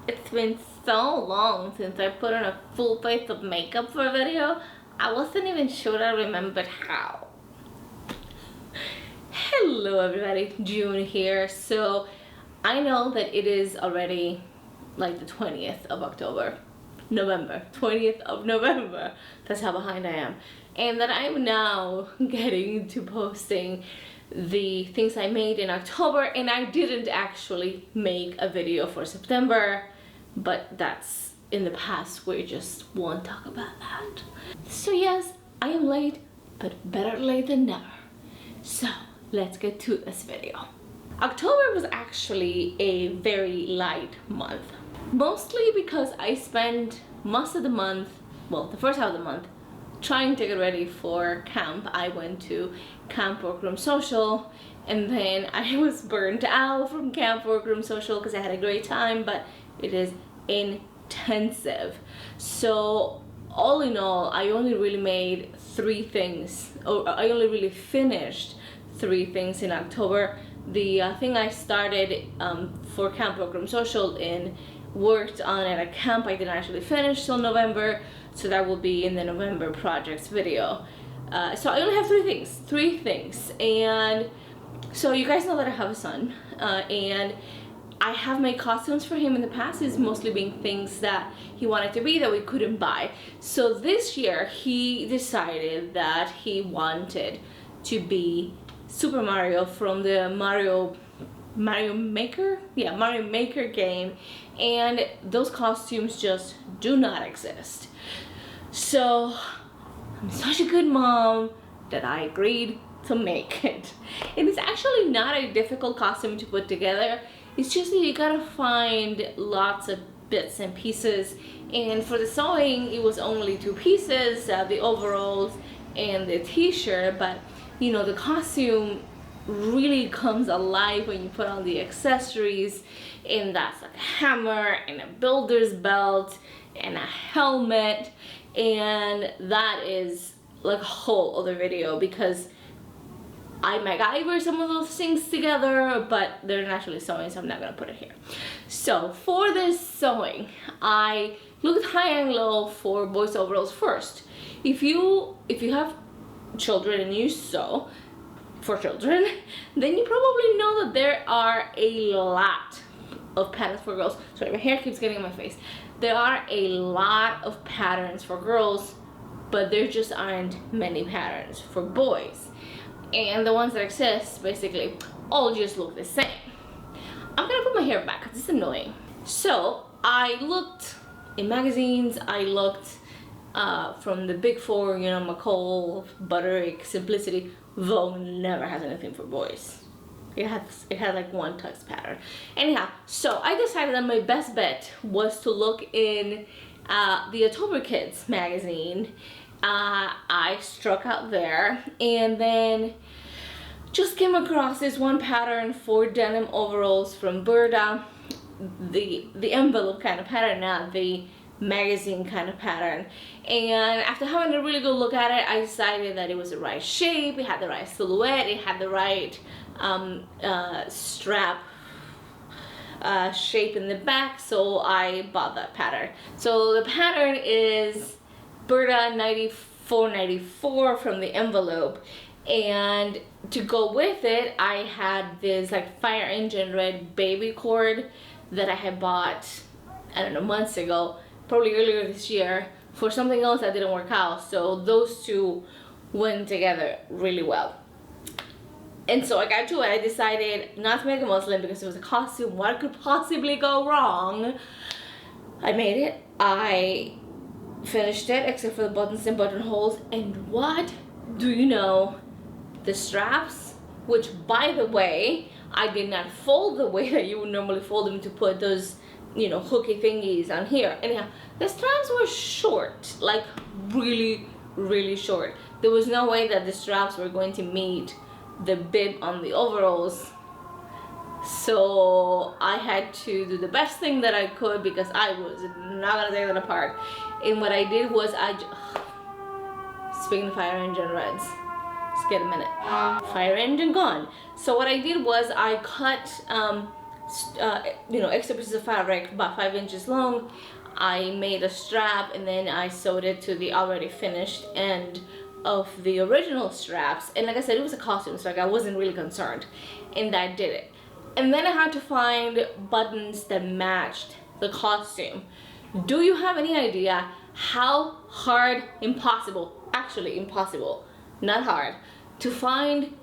It's been so long since I put on a full face of makeup for a video, I wasn't even sure I remembered how. Hello everybody, June here. So I know that it is already like the 20th of October. November, 20th of November. That's how behind I am. And that I'm now getting to posting the things I made in October, and I didn't actually make a video for September, but that's in the past. We just won't talk about that. So yes, I am late, but better late than never. So let's get to this video. October was actually a very light month. Mostly because I spent most of the month, well, the first half of the month, trying to get ready for camp. I went to Camp Workroom Social, and then I was burnt out from Camp Workroom Social because I had a great time, but it is intensive. So all in all, I only really made 3 things, or I only really finished 3 things in October. The thing I started for Camp Workroom Social and worked on at a camp, I didn't actually finish till November, so that will be in the November projects video. So I only have 3 things, and so you guys know that I have a son, and I have made costumes for him in the past. It's mostly been things that he wanted to be that we couldn't buy. So this year he decided that he wanted to be Super Mario from the Mario Maker? Yeah, Mario Maker game, and those costumes just do not exist. So I'm such a good mom that I agreed to make it. And it's actually not a difficult costume to put together. It's just that you gotta find lots of bits and pieces, and for the sewing it was only 2 pieces, the overalls and the t-shirt, but you know, the costume really comes alive when you put on the accessories, and that's like a hammer and a builder's belt and a helmet, and that is like a whole other video because I MacGyver some of those things together, but they're not actually sewing, so I'm not gonna put it here. So for this sewing, I looked high and low for boys overalls first. If you have children and you sew for children, then you probably know that there are a lot of patterns for girls. Sorry, my hair keeps getting in my face. There are a lot of patterns for girls, but there just aren't many patterns for boys. And the ones that exist basically all just look the same. I'm gonna put my hair back because it's annoying. So I looked in magazines, I looked from the big 4, you know, McCall, Butterick, Simplicity. Vogue never has anything for boys. It had like one tux pattern. Anyhow, so I decided that my best bet was to look in the October Kids magazine. I struck out there, and then just came across this one pattern for denim overalls from Burda, the envelope kind of pattern, not the magazine kind of pattern. And after having a really good look at it, I decided that it was the right shape, it had the right silhouette, it had the right strap shape in the back, so I bought that pattern. So the pattern is Burda 9494 from the envelope, and to go with it I had this like fire engine red baby cord that I had bought, I don't know, months ago, probably earlier this year, for something else that didn't work out. So those 2 went together really well. And so I got to it. I decided not to make a muslin because it was a costume. What could possibly go wrong? I made it. I finished it except for the buttons and buttonholes. And what do you know? The straps, which by the way, I did not fold the way that you would normally fold them to put those, you know, hooky thingies on here. Anyhow, the straps were short, like really, really short. There was no way that the straps were going to meet the bib on the overalls. So I had to do the best thing that I could because I was not gonna take that apart. And what I did was speaking of fire engine reds, just get a minute. Fire engine gone. So what I did was I cut extra pieces of fabric about 5 inches long. I made a strap and then I sewed it to the already finished end of the original straps. And like I said, it was a costume, so like I wasn't really concerned, and I did it. And then I had to find buttons that matched the costume. Do you have any idea how hard, actually impossible, not hard, to find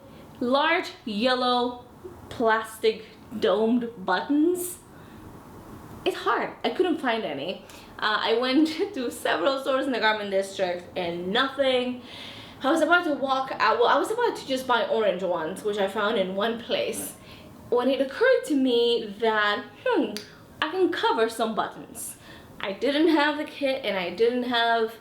large yellow plastic domed buttons? It's hard. I couldn't find any. I went to several stores in the garment district and nothing. I was about to walk out. Well, I was about to just buy orange ones, which I found in one place, when it occurred to me that I can cover some buttons. I didn't have the kit and I didn't have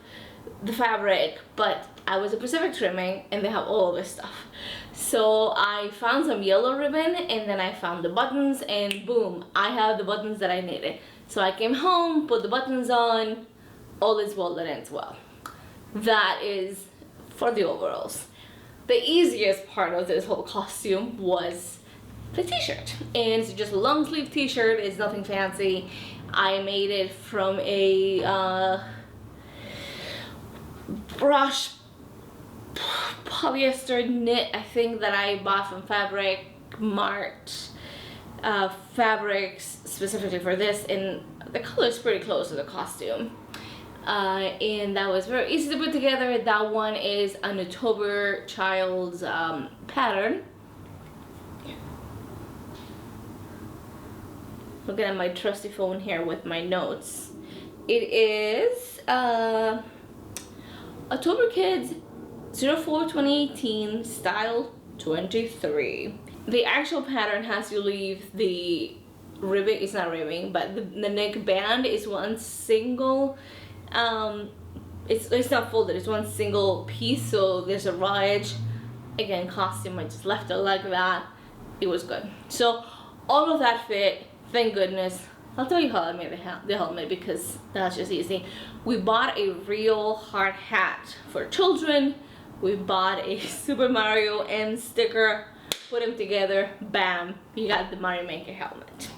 the fabric, but I was a Pacific Trimming and they have all this stuff. So I found some yellow ribbon and then I found the buttons, and boom, I have the buttons that I needed. So I came home, put the buttons on, all is well that ends well. That is for the overalls. The easiest part of this whole costume was the t-shirt, and it's just a long sleeve t-shirt. It's nothing fancy. I made it from a brush polyester knit, I think, that I bought from Fabric Mart fabrics specifically for this, and the color is pretty close to the costume. And that was very easy to put together. That one is an October Child's pattern. Looking at my trusty phone here with my notes. It is October Kids 04/2018 style 23. The actual pattern has you leave the ribbing, it's not ribbing, but the neck band is one single, it's not folded, it's one single piece, so there's a raw edge. Again, costume, I just left it like that. It was good. So all of that fit, thank goodness. I'll tell you how I made the helmet, because that's just easy. We bought a real hard hat for children. We bought a Super Mario M sticker, put them together, bam, you got the Mario Maker helmet.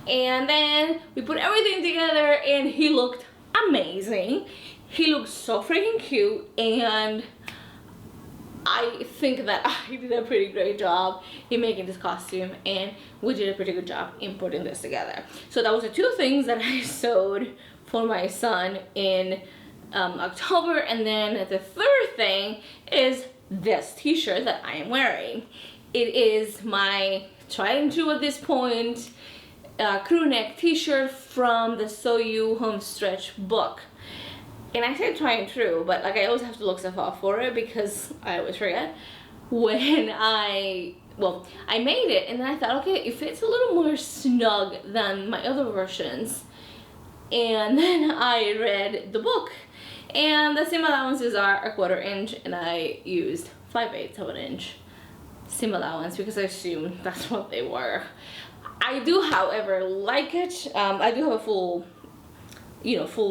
And then we put everything together and he looked amazing. He looked so freaking cute, and I think that I did a pretty great job in making this costume, and we did a pretty good job in putting this together. So that was the two things that I sewed for my son in October, and then the third thing is this t-shirt that I am wearing. It is my tried and true at this point crew neck t-shirt from the Sew You Home Stretch book. And I say try and true, but like I always have to look stuff up for it because I always forget. When I made it, and then I thought, okay, it fits a little more snug than my other versions. And then I read the book, and the seam allowances are 1/4 inch, and I used 5/8 of an inch seam allowance because I assumed that's what they were. I do, however, like it. I do have a full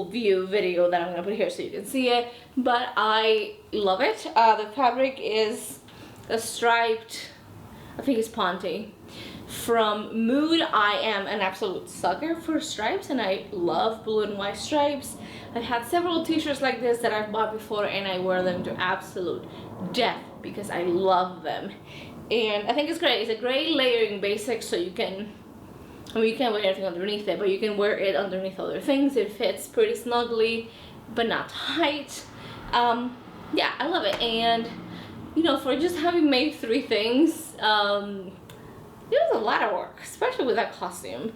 view video that I'm gonna put here so you can see it, but I love it. The fabric is a striped, I think it's Ponte from Mood. I am an absolute sucker for stripes, and I love blue and white stripes. I've had several t-shirts like this that I've bought before, and I wear them to absolute death because I love them. And I think it's great. It's a great layering basic, so you can, you can't wear anything underneath it, but you can wear it underneath other things. It fits pretty snugly, but not tight. Yeah, I love it. And for just having made 3 things, it was a lot of work, especially with that costume.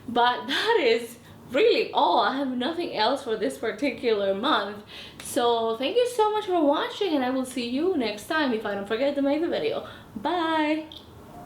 But that is really all. I have nothing else for this particular month. So thank you so much for watching, and I will see you next time if I don't forget to make the video. Bye!